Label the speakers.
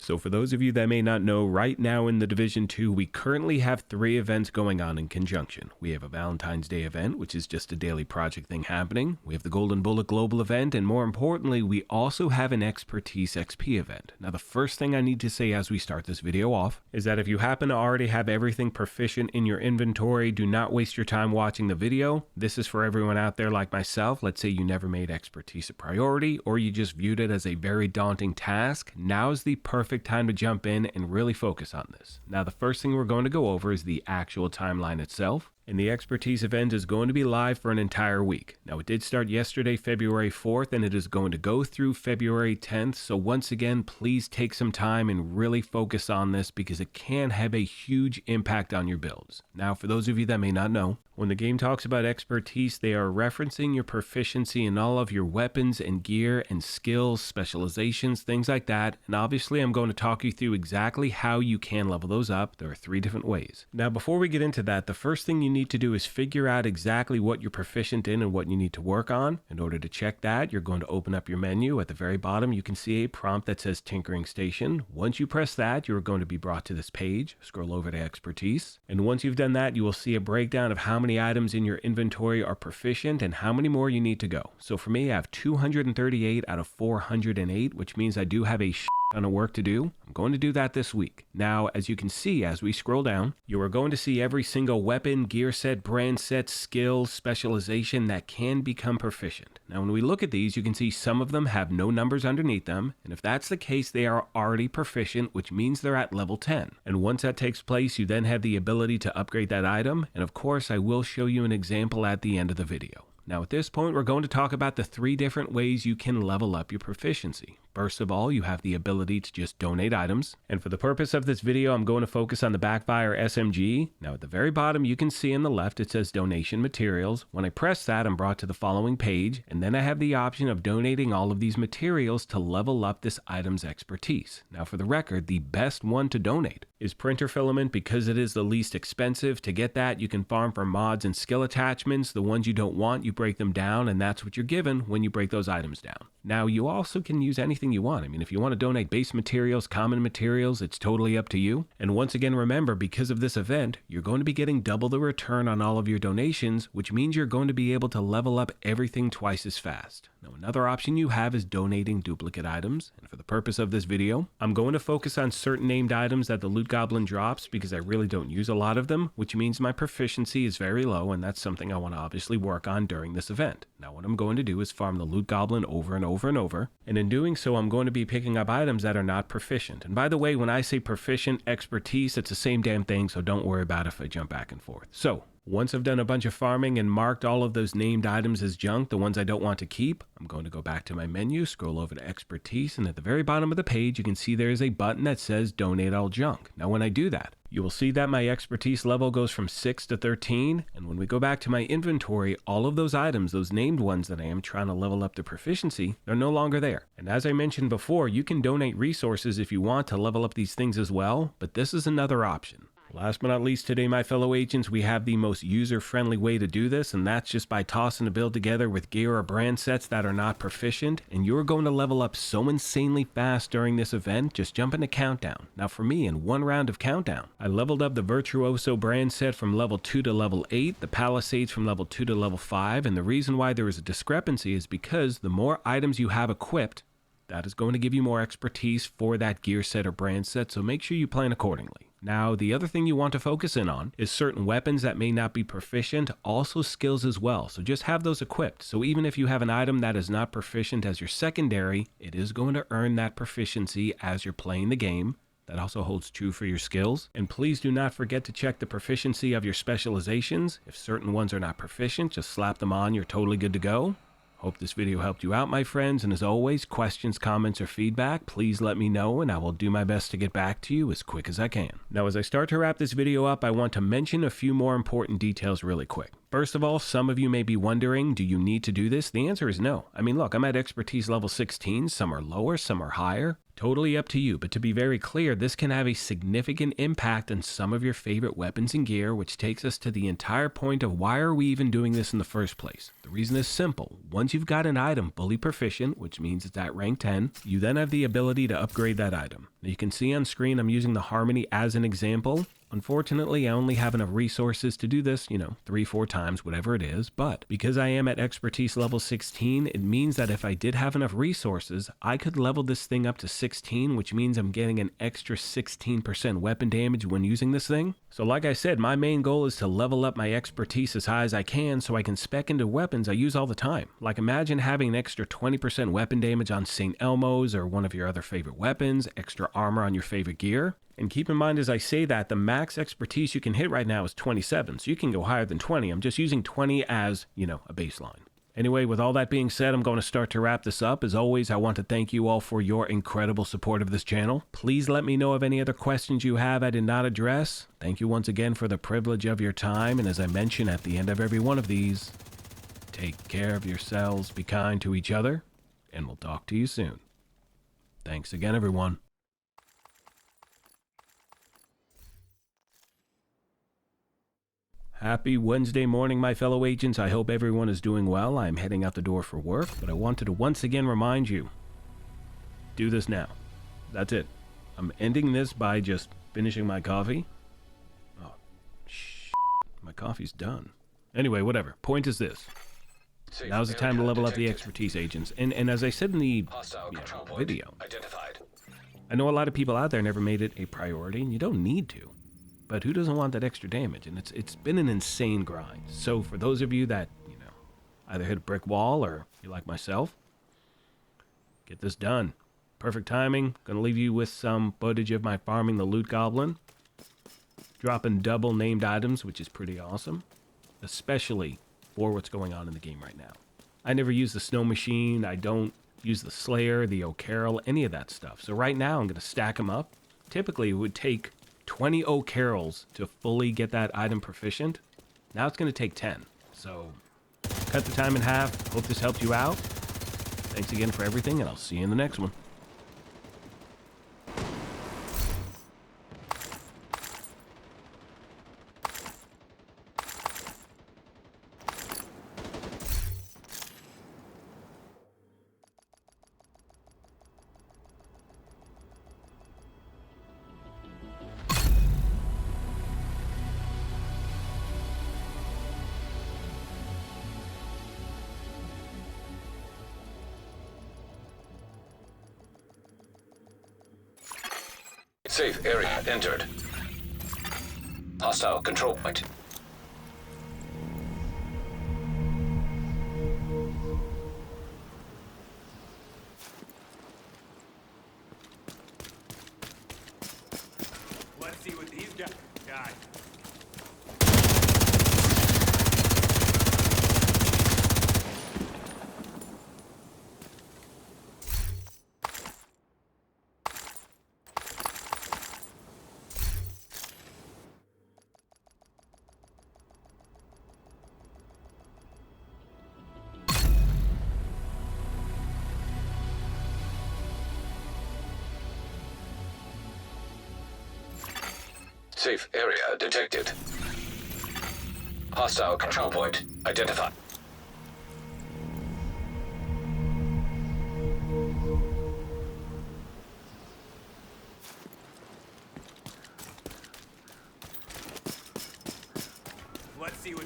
Speaker 1: So for those of you that may not know, right now in the Division 2, we currently have 3 events going on in conjunction. We have a Valentine's Day event, which is just a daily project thing happening. We have the Golden Bullet Global event, and more importantly, we also have an Expertise XP event. Now, the first thing I need to say as we start this video off is that if you happen to already have everything proficient in your inventory, do not waste your time watching the video. This is for everyone out there like myself. Let's say you never made Expertise a priority, or you just viewed it as a very daunting task. Now's the perfect time to jump in and really focus on this. Now, the first thing we're going to go over is the actual timeline itself. And the Expertise event is going to be live for an entire week. Now, it did start yesterday, February 4th, and it is going to go through February 10th. So once again, please take some time and really focus on this because it can have a huge impact on your builds. Now, for those of you that may not know, when the game talks about Expertise, they are referencing your proficiency in all of your weapons and gear and skills, specializations, things like that. And obviously, I'm going to talk you through exactly how you can level those up. There are 3 different ways. Now, before we get into that, the first thing you need to do is figure out exactly what you're proficient in and what you need to work on. In order to check that, you're going to open up your menu. At the very bottom, you can see a prompt that says Tinkering Station. Once you press that, you're going to be brought to this page. Scroll over to Expertise. And once you've done that, you will see a breakdown of how many items in your inventory are proficient and how many more you need to go. So for me, I have 238 out of 408, which means I do have a ton of work to do. I'm going to do that this week. Now, as you can see, as we scroll down, you are going to see every single weapon, gear set, brand set, skill, specialization that can become proficient. Now, when we look at these, you can see some of them have no numbers underneath them. And if that's the case, they are already proficient, which means they're at level 10. And once that takes place, you then have the ability to upgrade that item. And of course, I will show you an example at the end of the video. Now at this point, we're going to talk about the 3 different ways you can level up your proficiency. First of all, you have the ability to just donate items. And for the purpose of this video, I'm going to focus on the Backfire SMG. Now at the very bottom, you can see on the left, it says Donation Materials. When I press that, I'm brought to the following page. And then I have the option of donating all of these materials to level up this item's expertise. Now for the record, the best one to donate is Printer Filament because it is the least expensive. To get that, you can farm for mods and skill attachments. The ones you don't want, you break them down, and that's what you're given when you break those items down. Now, you also can use anything you want. I mean, if you want to donate base materials, common materials, it's totally up to you. And once again, remember, because of this event, you're going to be getting double the return on all of your donations, which means you're going to be able to level up everything twice as fast. Now, another option you have is donating duplicate items. And for the purpose of this video, I'm going to focus on certain named items that the Loot Goblin drops because I really don't use a lot of them, which means my proficiency is very low, and that's something I want to obviously work on during this event. Now, what I'm going to do is farm the Loot Goblin over and over and over, and in doing so, I'm going to be picking up items that are not proficient. And by the way, when I say proficient, expertise, it's the same damn thing, so don't worry about it if I jump back and forth. So, once I've done a bunch of farming and marked all of those named items as junk, the ones I don't want to keep, I'm going to go back to my menu, scroll over to Expertise, and at the very bottom of the page, you can see there is a button that says Donate All Junk. Now, when I do that, you will see that my Expertise level goes from 6 to 13, and when we go back to my inventory, all of those items, those named ones that I am trying to level up to proficiency, they're no longer there. And as I mentioned before, you can donate resources if you want to level up these things as well, but this is another option. Last but not least today, my fellow agents, we have the most user-friendly way to do this, and that's just by tossing a build together with gear or brand sets that are not proficient, and you're going to level up so insanely fast during this event. Just jump into Countdown. Now for me, in one round of Countdown, I leveled up the Virtuoso brand set from level 2 to level 8, the Palisades from level 2 to level 5, and the reason why there is a discrepancy is because the more items you have equipped, that is going to give you more expertise for that gear set or brand set, so make sure you plan accordingly. Now, the other thing you want to focus in on is certain weapons that may not be proficient, also skills as well, so just have those equipped. So even if you have an item that is not proficient as your secondary, it is going to earn that proficiency as you're playing the game. That also holds true for your skills. And please do not forget to check the proficiency of your specializations. If certain ones are not proficient, just slap them on, you're totally good to go. Hope this video helped you out, my friends, and as always, questions, comments, or feedback, please let me know and I will do my best to get back to you as quick as I can. Now, as I start to wrap this video up, I want to mention a few more important details really quick. First of all, some of you may be wondering, do you need to do this? The answer is no. I mean, look, I'm at expertise level 16, some are lower, some are higher. Totally up to you, but to be very clear, this can have a significant impact on some of your favorite weapons and gear, which takes us to the entire point of why are we even doing this in the first place. The reason is simple. Once you've got an item fully proficient, which means it's at rank 10, you then have the ability to upgrade that item. Now you can see on screen I'm using the Harmony as an example. Unfortunately, I only have enough resources to do this, 3-4 times, whatever it is, but because I am at expertise level 16, it means that if I did have enough resources, I could level this thing up to 16, which means I'm getting an extra 16% weapon damage when using this thing. So like I said, my main goal is to level up my expertise as high as I can so I can spec into weapons I use all the time. Like imagine having an extra 20% weapon damage on St. Elmo's or one of your other favorite weapons, extra armor on your favorite gear. And keep in mind as I say that, the max expertise you can hit right now is 27, so you can go higher than 20. I'm just using 20 as, a baseline. Anyway, with all that being said, I'm going to start to wrap this up. As always, I want to thank you all for your incredible support of this channel. Please let me know of any other questions you have I did not address. Thank you once again for the privilege of your time, and as I mention at the end of every one of these, take care of yourselves, be kind to each other, and we'll talk to you soon. Thanks again, everyone. Happy Wednesday morning, my fellow agents. I hope everyone is doing well. I'm heading out the door for work, but I wanted to once again remind you, do this now. That's it. I'm ending this by just finishing my coffee. Oh, my coffee's done. Anyway, whatever. Point is this. Now's the time to level up the expertise, agents. And as I said in the video, I know a lot of people out there never made it a priority, and you don't need to. But who doesn't want that extra damage? And it's been an insane grind. So for those of you that, either hit a brick wall or you like myself, get this done. Perfect timing. Gonna leave you with some footage of my farming the loot goblin. Dropping double named items, which is pretty awesome. Especially for what's going on in the game right now. I never use the snow machine. I don't use the Slayer, the O'Carroll, any of that stuff. So right now I'm gonna stack them up. Typically it would take 20 O'Carrolls to fully get that item proficient. Now it's going to take 10. So cut the time in half. Hope this helped you out. Thanks again for everything, and I'll see you in the next one.
Speaker 2: Safe area entered. Hostile control point.
Speaker 3: Let's see what these guys got.
Speaker 2: Safe area detected. Hostile control point identified.
Speaker 3: Let's see what